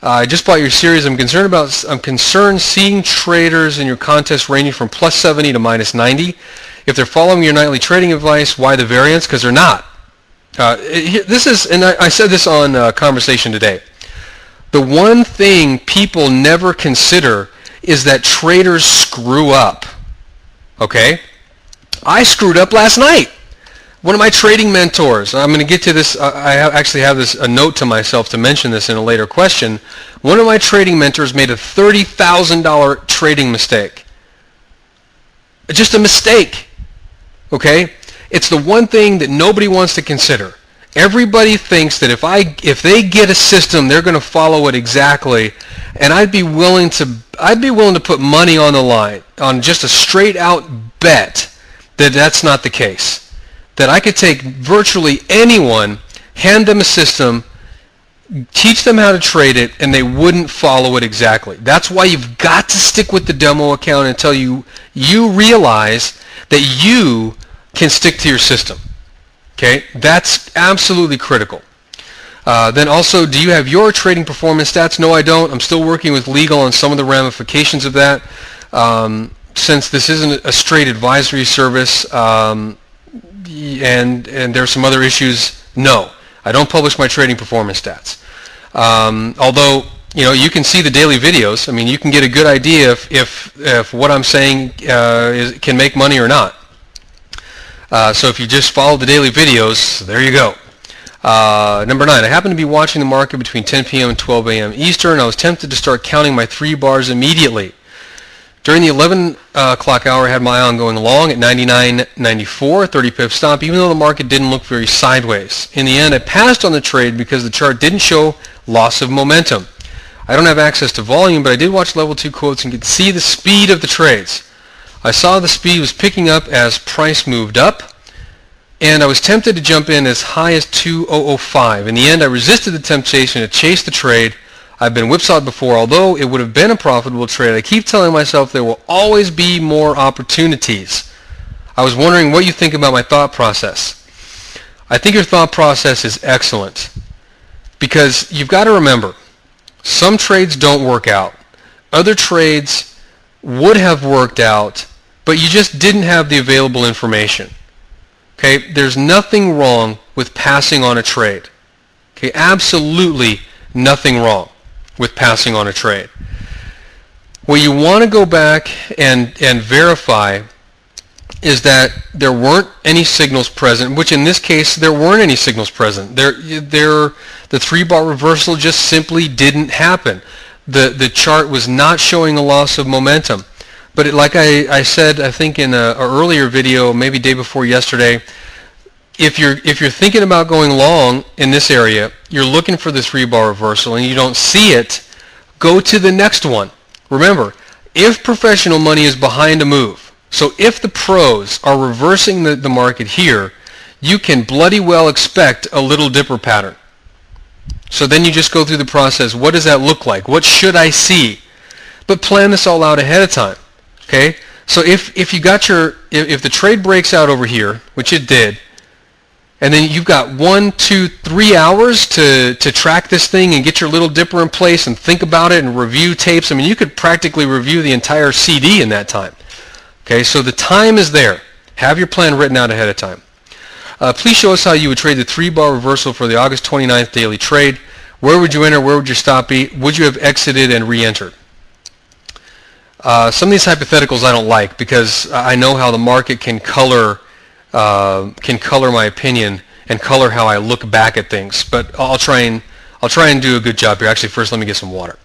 I just bought your series. I'm concerned seeing traders in your contest ranging from plus 70 to minus 90. If they're following your nightly trading advice, why the variance? Because they're not. This is, and I said this on Conversation Today. The one thing people never consider is that traders screw up. Okay? I screwed up last night. One of my trading mentors, I'm going to get to this, I actually have a note to myself to mention this in a later question. One of my trading mentors made a $30,000 trading mistake. Just a mistake. Okay? It's the one thing that nobody wants to consider. Everybody thinks that if they get a system, they're going to follow it exactly, and I'd be willing to put money on the line on just a straight out bet that that's not the case. That I could take virtually anyone, hand them a system, teach them how to trade it, and they wouldn't follow it exactly. That's why you've got to stick with the demo account until you realize that you can stick to your system. Okay, that's absolutely critical. Then also, do you have your trading performance stats? No, I don't. I'm still working with legal on some of the ramifications of that. Since this isn't a straight advisory service, and there's some other issues, no, I don't publish my trading performance stats. Although, you can see the daily videos. I mean, you can get a good idea if what I'm saying can make money or not. So if you just follow the daily videos, there you go. Number 9, I happened to be watching the market between 10 p.m. and 12 a.m. Eastern. I was tempted to start counting my 3 bars immediately. During the 11 o'clock hour, I had my eye on going long at 99.94, 30 pip stop, even though the market didn't look very sideways. In the end, I passed on the trade because the chart didn't show loss of momentum. I don't have access to volume, but I did watch level 2 quotes and could see the speed of the trades. I saw the speed was picking up as price moved up, and I was tempted to jump in as high as 2.005. In the end, I resisted the temptation to chase the trade. I've been whipsawed before. Although it would have been a profitable trade, I keep telling myself there will always be more opportunities. I was wondering what you think about my thought process. I think your thought process is excellent because you've got to remember, some trades don't work out. Other trades would have worked out, but you just didn't have the available information. Okay, there's nothing wrong with passing on a trade. Okay, absolutely nothing wrong with passing on a trade. What you want to go back and verify is that there weren't any signals present, which in this case there weren't any signals present. The 3-bar reversal just simply didn't happen. The chart was not showing a loss of momentum. But like I said, I think in an earlier video, maybe day before yesterday, if you're thinking about going long in this area, you're looking for the 3-bar reversal and you don't see it, go to the next one. Remember, if professional money is behind a move, so if the pros are reversing the market here, you can bloody well expect a little dipper pattern. So then you just go through the process. What does that look like? What should I see? But plan this all out ahead of time. Okay? So if the trade breaks out over here, which it did, and then you've got 1, 2, 3 hours to track this thing and get your little dipper in place and think about it and review tapes. I mean, you could practically review the entire CD in that time. Okay, so the time is there. Have your plan written out ahead of time. Please show us how you would trade the 3-bar reversal for the August 29th daily trade. Where would you enter? Where would your stop be? Would you have exited and re-entered? Some of these hypotheticals I don't like because I know how the market can color my opinion and color how I look back at things. But I'll try and do a good job here. Actually, first let me get some water.